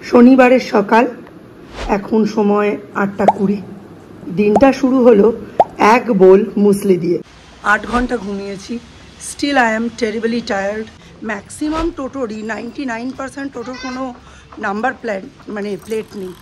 শনিবারের সকাল, এখন সময় 8:20। দিনটা শুরু হলো এক বোল মুসলি দিয়ে। 8 ঘন্টা ঘুমিয়েছি। Still I am terribly tired. Maximum টোটোরই 99% টোটোর কোনো নাম্বার প্লেট নেই।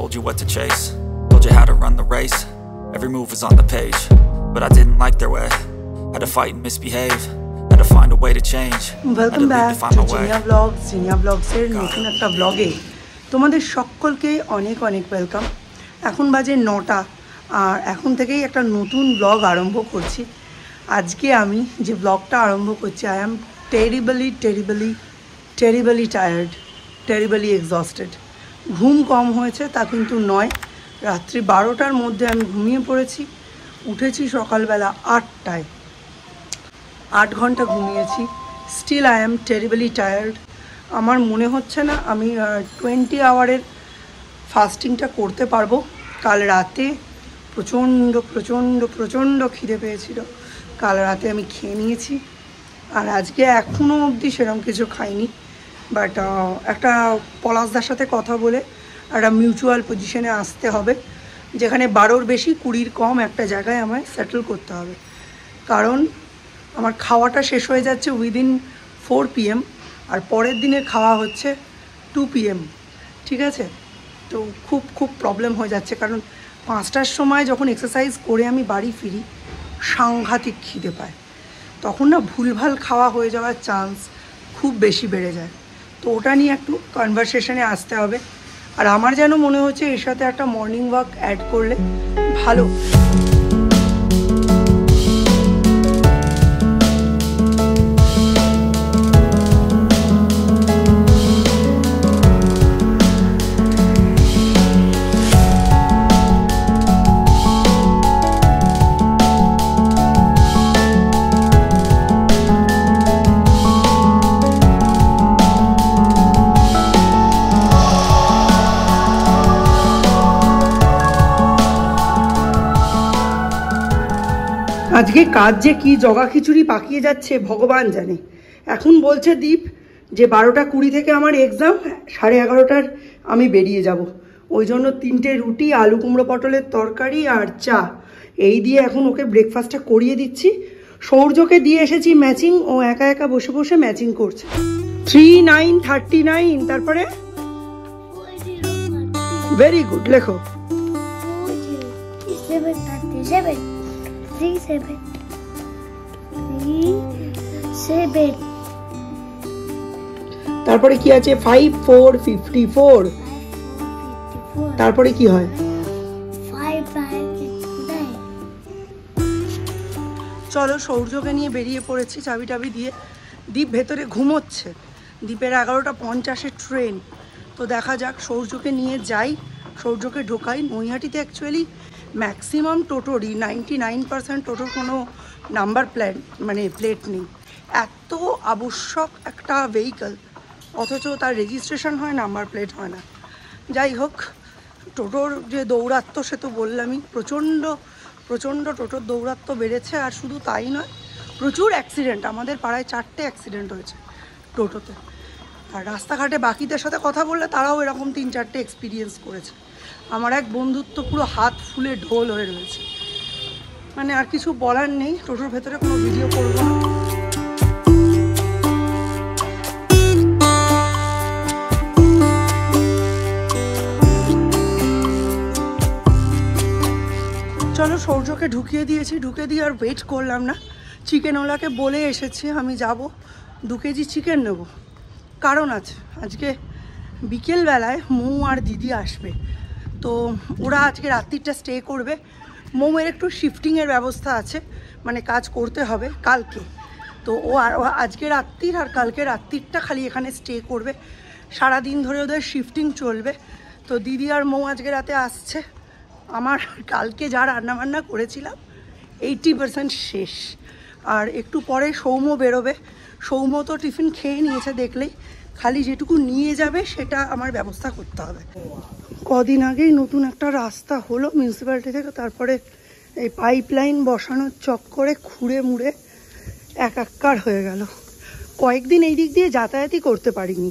Told you what to chase, told you how to run the race. Every move was on the page, but I didn't like their way. Had to fight and misbehave, had to find a way to change. Welcome back to Jinia Vlogs. Jinia Vlogs এর নতুন একটা ব্লগে তোমাদের সকলকে অনেক অনেক welcome. এখন বাজে 9টা, আর এখন থেকেই একটা নতুন ব্লগ আরম্ভ করছি। আজকে আমি যে ব্লগটা আরম্ভ করছি, I am terribly tired, terribly exhausted. ঘুম কম হয়েছে তা কিন্তু নয়। রাত্রি 12টার মধ্যে আমি ঘুমিয়ে পড়েছি, উঠেছি সকালবেলা 8টায়। 8 ঘন্টা ঘুমিয়েছি। Still I am terribly tired. আমার মনে হচ্ছে না আমি 20 আওয়ারের ফাস্টিংটা করতে পারবো। কাল রাতে প্রচণ্ড খিদে পেয়েছিল। কাল রাতে আমি খেয়ে নিয়েছি, আর আজকে এখনও অবধি সেরকম কিছু খাইনি। বাট একটা পলাশদার সাথে কথা বলে একটা মিউচুয়াল পজিশনে আসতে হবে, যেখানে 12র বেশি 20র কম একটা জায়গায় আমায় সেটেল করতে হবে। কারণ আমার খাওয়াটা শেষ হয়ে যাচ্ছে উইদিন 4 PM, আর পরের দিনের খাওয়া হচ্ছে 2 PM। ঠিক আছে, তো খুব প্রবলেম হয়ে যাচ্ছে। কারণ 5টার সময় যখন এক্সারসাইজ করে আমি বাড়ি ফিরি, সাংঘাতিক খিদে পায়। তখন না ভুলভাল খাওয়া হয়ে যাওয়ার চান্স খুব বেশি বেড়ে যায়। তো ওটা নিয়ে একটু কনভারসেশনে আসতে হবে। আর আমার যেন মনে হচ্ছে এর সাথে একটা মর্নিং ওয়াক অ্যাড করলে ভালো। আজকে কাজ যে কি জগা খিচুড়ি পাকিয়ে যাচ্ছে ভগবান জানে। এখন বলছে দীপ যে 12:20 থেকে আমার এক্সাম, 11:30টার আমি বেরিয়ে যাব। ওই জন্য 3টে রুটি, আলু কুমড়ো পটলের তরকারি আর চা, এই দিয়ে এখন ওকে ব্রেকফাস্টটা করিয়ে দিচ্ছি। সৌর্যকে দিয়ে এসেছি ম্যাচিং, ও একা একা বসে বসে ম্যাচিং করছে। 3939, তারপরে ভেরি গুড, লেখো। তারপরে কি আছে? 5454। তারপরে কি হয়? চলো, সৌর্যকে নিয়ে বেরিয়ে পড়েছি চাবি টাবি দিয়ে। দীপ ভেতরে ঘুমোচ্ছে। দীপের 11:50-এর ট্রেন। তো দেখা যাক, সৌর্যকে নিয়ে যাই, সৌর্যকে ঢোকাই। নৈহাটিতে অ্যাকচুয়ালি ম্যাক্সিমাম টোটোরই 99% টোটোর কোনো নাম্বার প্লেট নেই। এত আবশ্যক একটা ভেহিকল, অথচ তার রেজিস্ট্রেশন হয়, নাম্বার প্লেট হয় না। যাই হোক, টোটোর যে দৌরাত্ম্য সে তো বললামই, প্রচণ্ড টোটোর দৌরাত্ম্য বেড়েছে। আর শুধু তাই নয়, প্রচুর অ্যাক্সিডেন্ট। আমাদের পাড়ায় 4টে অ্যাক্সিডেন্ট হয়েছে টোটোতে। আর রাস্তাঘাটে বাকিদের সাথে কথা বললে তারাও এরকম 3-4টে এক্সপিরিয়েন্স করেছে। আমার এক বন্ধুত্ব পুরো হাত ফুলে ঢোল হয়ে রয়েছে। মানে আর কিছু বলার নেই, টোটোর ভেতরে কোনো ভিডিও করবো না। চলো, সৌর্যকে ঢুকিয়ে দিয়েছি। ঢুকে দিয়ে আর ওয়েট করলাম না। চিকেনওয়ালাকে বলে এসেছি আমি যাব 2 কেজি চিকেন নেব। কারণ আছে, আজকে বিকেলবেলায় মৌ আর দিদি আসবে। তো ওরা আজকে রাত্রিটা স্টে করবে। মৌয়ের একটু শিফটিংয়ের ব্যবস্থা আছে, মানে কাজ করতে হবে কালকে। তো ও আজকে রাত্রির আর কালকে রাত্রিরটা খালি এখানে স্টে করবে। সারাদিন ধরে ওদের শিফটিং চলবে। তো দিদি আর মৌ আজকে রাতে আসছে। আমার কালকে যা রান্নাবান্না করেছিলাম 80% শেষ। আর একটু পরে সৌম্য বেরোবে। সৌমত টিফিন খেয়ে নিয়েছে দেখলেই, খালি যেটুকু নিয়ে যাবে সেটা আমার ব্যবস্থা করতে হবে। কদিন আগেই নতুন একটা রাস্তা হলো মিউনিসিপ্যালিটি থেকে, তারপরে এই পাইপলাইন বসানোর চক্করে খুঁড়ে মুড়ে একাকার হয়ে গেল। কয়েকদিন এই দিক দিয়ে যাতায়াতই করতে পারিনি,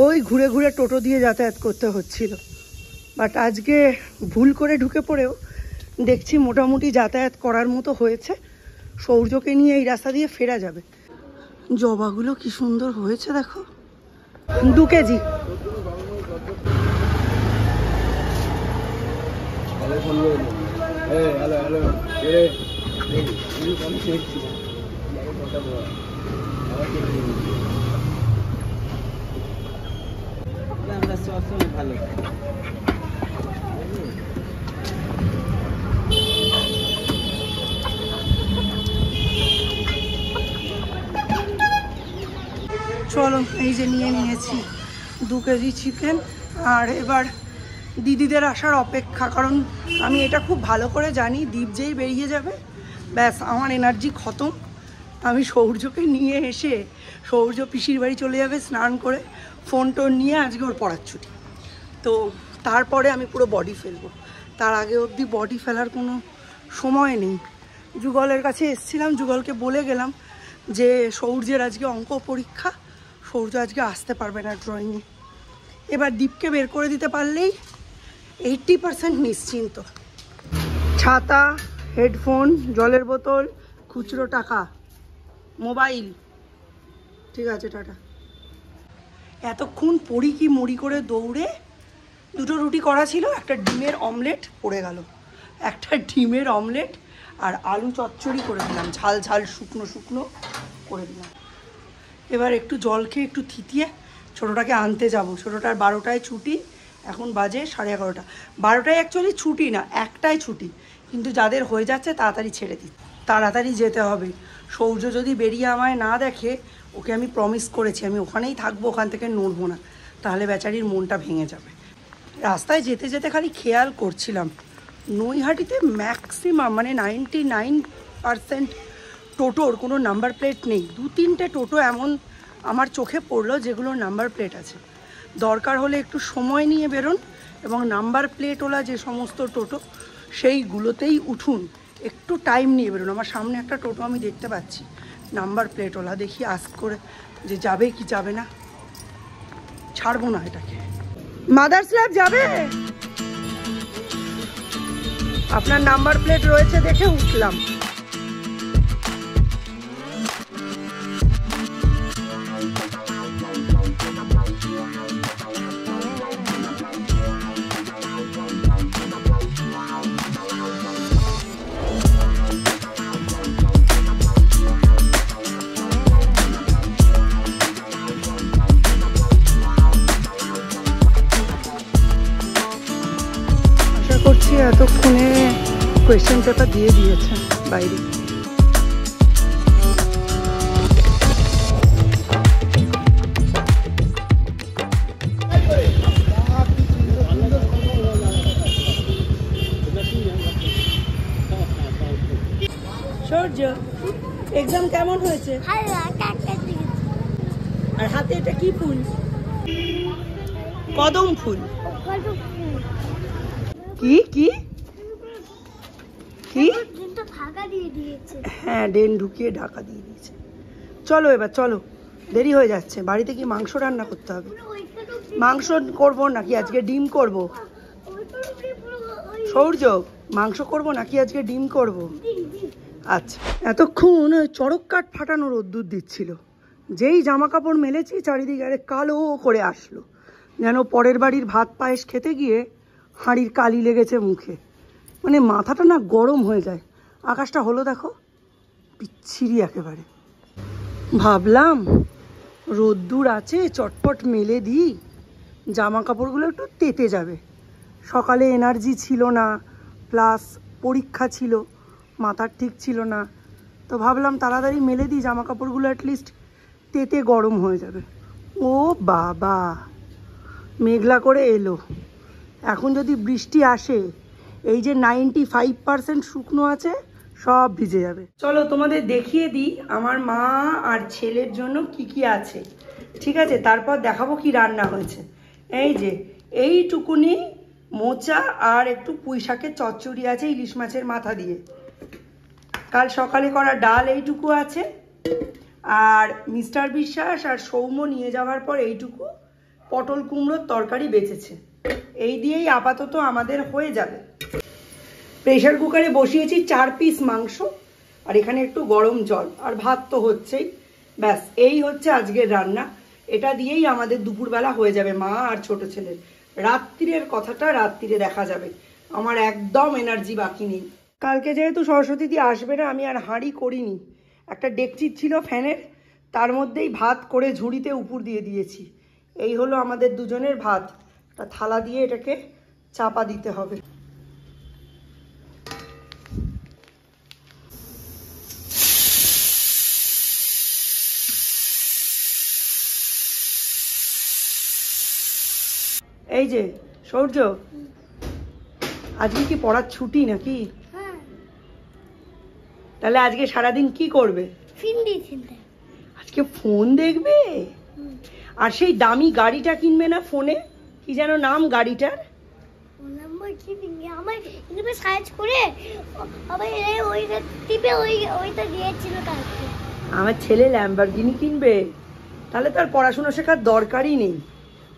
ওই ঘুরে ঘুরে টোটো দিয়ে যাতায়াত করতে হচ্ছিল। বাট আজকে ভুল করে ঢুকে পড়েও দেখছি মোটামুটি যাতায়াত করার মতো হয়েছে। সৌর্যকে নিয়ে এই রাস্তা দিয়ে ফেরা যাবে। জবাগুলো কি সুন্দর হয়েছে দেখো, 2 কেজি। ভালো চলো, এই যে নিয়ে নিয়েছি 2 কেজি চিকেন। আর এবার দিদিদের আসার অপেক্ষা, কারণ আমি এটা খুব ভালো করে জানি দীপ যেই বেরিয়ে যাবে ব্যাস আমার এনার্জি খতম। আমি সৌর্যকে নিয়ে এসে সৌর্য পিসির বাড়ি চলে যাবে স্নান করে, ফোন টোন নিয়ে, আজকে ওর পড়ার ছুটি, তো তারপরে আমি পুরো বডি ফেলবো। তার আগে অবধি বডি ফেলার কোনো সময় নেই। যুগলের কাছে এসেছিলাম, যুগলকে বলে গেলাম যে সৌর্যের আজকে অঙ্ক পরীক্ষা, সৌর্য আজকে আসতে পারবে না ড্রয়িংয়ে। এবার দীপকে বের করে দিতে পারলেই 80% নিশ্চিন্ত। ছাতা, হেডফোন, জলের বোতল, খুচরো টাকা, মোবাইল, ঠিক আছে টাটা। এতক্ষণ পড়ি কি মুড়ি করে দৌড়ে 2টো রুটি করা ছিল, একটা ডিমের অমলেট পড়ে গেল, একটা ডিমের অমলেট আর আলু চচ্চড়ি করে দিলাম, ঝাল ঝাল শুকনো শুকনো করে দিলাম। এবার একটু জল খেয়ে একটু থিতিয়ে ছোটোটাকে আনতে যাব। ছোটোটার 12টায় ছুটি, এখন বাজে 11:30। 12টায় অ্যাকচুয়ালি ছুটি না, 1টায় ছুটি, কিন্তু যাদের হয়ে যাচ্ছে তাড়াতাড়ি ছেড়ে দিই, তাড়াতাড়ি যেতে হবে। সৌর্য যদি বেরিয়ে আমায় না দেখে, ওকে আমি প্রমিস করেছি আমি ওখানেই থাকবো, ওখান থেকে নড়বো না, তাহলে বেচারির মনটা ভেঙে যাবে। রাস্তায় যেতে যেতে খালি খেয়াল করছিলাম, নৈহাটিতে ম্যাক্সিমাম মানে 99% টোটোর কোনো নাম্বার প্লেট নেই। 2-3টে টোটো এমন আমার চোখে পড়লো যেগুলোর নাম্বার প্লেট আছে। দরকার হলে একটু সময় নিয়ে বেরোন এবং নাম্বার প্লেটওয়ালা যে সমস্ত টোটো সেইগুলোতেই উঠুন, একটু টাইম নিয়ে বেরোন। আমার সামনে একটা টোটো আমি দেখতে পাচ্ছি নাম্বার প্লেটওয়ালা, দেখি আস্ক করে যে যাবে কি যাবে না, ছাড়বো না এটাকে। মাদার স্ল্যাব যাবে, আপনার নাম্বার প্লেট রয়েছে দেখে উঠলাম। এতক্ষণে কোয়েশ্চেন পেপার দিয়ে দিয়েছে বাইরে। সূর্য, এক্সাম কেমন হয়েছে? আর হাতে এটা কি ফুল? কদম ফুল। কি কি কি? হ্যাঁ, ড্রেন ঢুকিয়ে ঢাকা দিয়ে দিয়েছে। চলো এবার চলো, দেরি হয়ে যাচ্ছে। বাড়িতে কি মাংস রান্না করতে হবে? মাংস করবো নাকি আজকে ডিম করব? সৌর্য, মাংস করব নাকি আজকে ডিম করব? আচ্ছা, এতক্ষণ চড়ক কাঠ ফাটানো রোদ্দুর দিচ্ছিল, যেই জামা কাপড় মেলেছি চারিদিকে আরে কালো করে আসলো, যেন পরের বাড়ির ভাত পায়েস খেতে গিয়ে হাঁড়ির কালি লেগেছে মুখে। মানে মাথাটা না গরম হয়ে যায়। আকাশটা হলো দেখো, বিচ্ছিরি একেবারে। ভাবলাম রোদ্দুর আছে, চটপট মেলে দিই, জামা কাপড়গুলো একটু তেতে যাবে। সকালে এনার্জি ছিল না, প্লাস পরীক্ষা ছিল, মাথার ঠিক ছিল না, তো ভাবলাম তাড়াতাড়ি মেলে দিই, জামা কাপড়গুলো অ্যাটলিস্ট তেতে গরম হয়ে যাবে। ও বাবা, মেঘলা করে এলো। এখন যদি বৃষ্টি আসে, এই যে 95% শুকনো আছে সব ভিজে যাবে। চলো তোমাদের দেখিয়ে দিই আমার মা আর ছেলের জন্য কি কি আছে, ঠিক আছে? তারপর দেখাবো কি রান্না হয়েছে। এই যে এইটুকুনি মোচা আর একটু পুঁই শাকের চচ্চড়ি আছে ইলিশ মাছের মাথা দিয়ে। কাল সকালে করা ডাল এইটুকু আছে। আর মিস্টার বিশ্বাস আর সৌম্য নিয়ে যাওয়ার পর এইটুকু পটল কুমড়োর তরকারি বেঁচেছে। এই দিয়েই আপাতত আমাদের হয়ে যাবে। প্রেশার কুকারে বসিয়েছি 4 পিস মাংস, আর এখানে একটু গরম জল, আর ভাত তো হচ্ছেই। ব্যাস এই হচ্ছে আজকের রান্না। এটা দিয়েই আমাদের দুপুরবেলা হয়ে যাবে, মা আর ছোট ছেলের। রাত্রিরের কথাটা রাত্রিরে দেখা যাবে, আমার একদম এনার্জি বাকি নেই। কালকে যেহেতু সরস্বতী আসবে না, আমি আর হাঁড়ি করিনি। একটা ডেকচি ছিল ফ্যানের, তার মধ্যেই ভাত করে ঝুড়িতে উপর দিয়ে দিয়েছি। এই হলো আমাদের দুজনের ভাত। একটা থালা দিয়ে এটাকে চাপা দিতে হবে। এই যে সূর্য, আজকে কি পড়ার ছুটি নাকি? তাহলে আজকে সারাদিন কি করবে? আজকে ফোন দেখবে। আর সেই দামি গাড়িটা কিনবে না ফোনে, কি যেন নাম গাড়িটার? আমার ছেলে ল্যাম্বরগিনি কিনবে, তাহলে তার পড়াশোনা শেখার দরকারই নেই।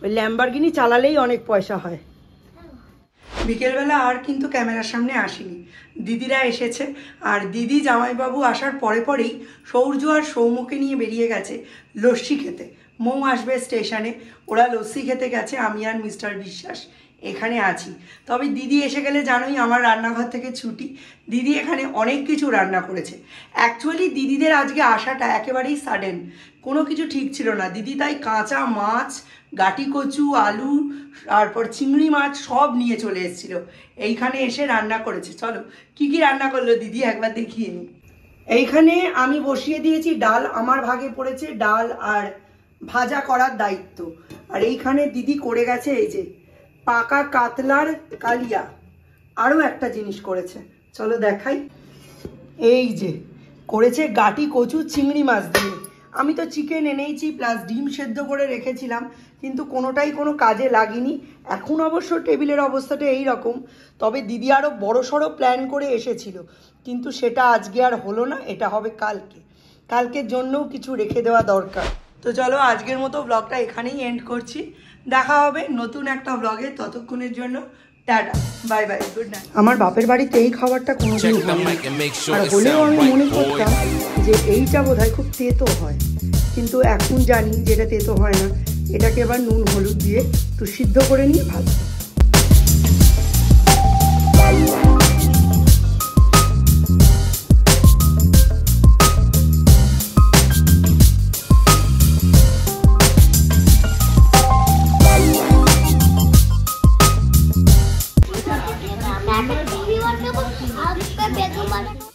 ওই ল্যাম্বরগিনি চালালেই অনেক পয়সা হয়। বিকেলবেলা আর কিন্তু ক্যামেরার সামনে আসিনি, দিদিরা এসেছে। আর দিদি জামাইবাবু আসার পরে পরেই সৌর্য আর সৌম্যকে নিয়ে বেরিয়ে গেছে লস্যি খেতে। মৌ আসবে স্টেশনে, ওরা লস্যি খেতে গেছে। আমি আর মিস্টার বিশ্বাস এখানে আছি। তবে দিদি এসে গেলে জানোই আমার রান্নাঘর থেকে ছুটি। দিদি এখানে অনেক কিছু রান্না করেছে। অ্যাকচুয়ালি দিদিদের আজকে আসাটা একেবারেই সাডেন, কোনো কিছু ঠিক ছিল না। দিদি তাই কাঁচা মাছ, গাটি কচু, আলু, তারপর চিংড়ি মাছ সব নিয়ে চলে এসেছিলো। এইখানে এসে রান্না করেছে। চলো কি কি রান্না করলো দিদি একবার দেখিয়ে নিই। এইখানে আমি বসিয়ে দিয়েছি ডাল, আমার ভাগে পড়েছে ডাল আর ভাজা করার দায়িত্ব। আর এইখানে দিদি করে গেছে এই যে পাকা কাতলার কালিয়া। আরও একটা জিনিস করেছে, চলো দেখাই। এই যে করেছে গাটি কচু চিংড়ি মাছ দিয়ে। আমি তো চিকেন এনেইছি প্লাস ডিম সেদ্ধ করে রেখেছিলাম, কিন্তু কোনোটাই কোনো কাজে লাগেনি। এখন অবশ্য টেবিলের অবস্থাটা এই রকম। তবে দিদি আরও বড়সড় প্ল্যান করে এসেছিল, কিন্তু সেটা আজকে আর হলো না। এটা হবে কালকে, কালকের জন্যও কিছু রেখে দেওয়া দরকার। তো চলো আজকের মতো ব্লগটা এখানেই এন্ড করছি। দেখা হবে নতুন একটা ব্লগে, ততক্ষণের জন্য tata, bye bye, good night. আমার বাপের বাড়িতে এই খাবারটা কোনোদিন হয়নি, আর হলেও আমি মনে করতাম যে এইটা বোধহয় খুব তেতো হয়, কিন্তু এখন জানি যেটা তেতো হয় না। এটাকে এবার নুন হলুদ দিয়ে একটু সিদ্ধ করে নিয়ে ভাজবো। आपका बेदम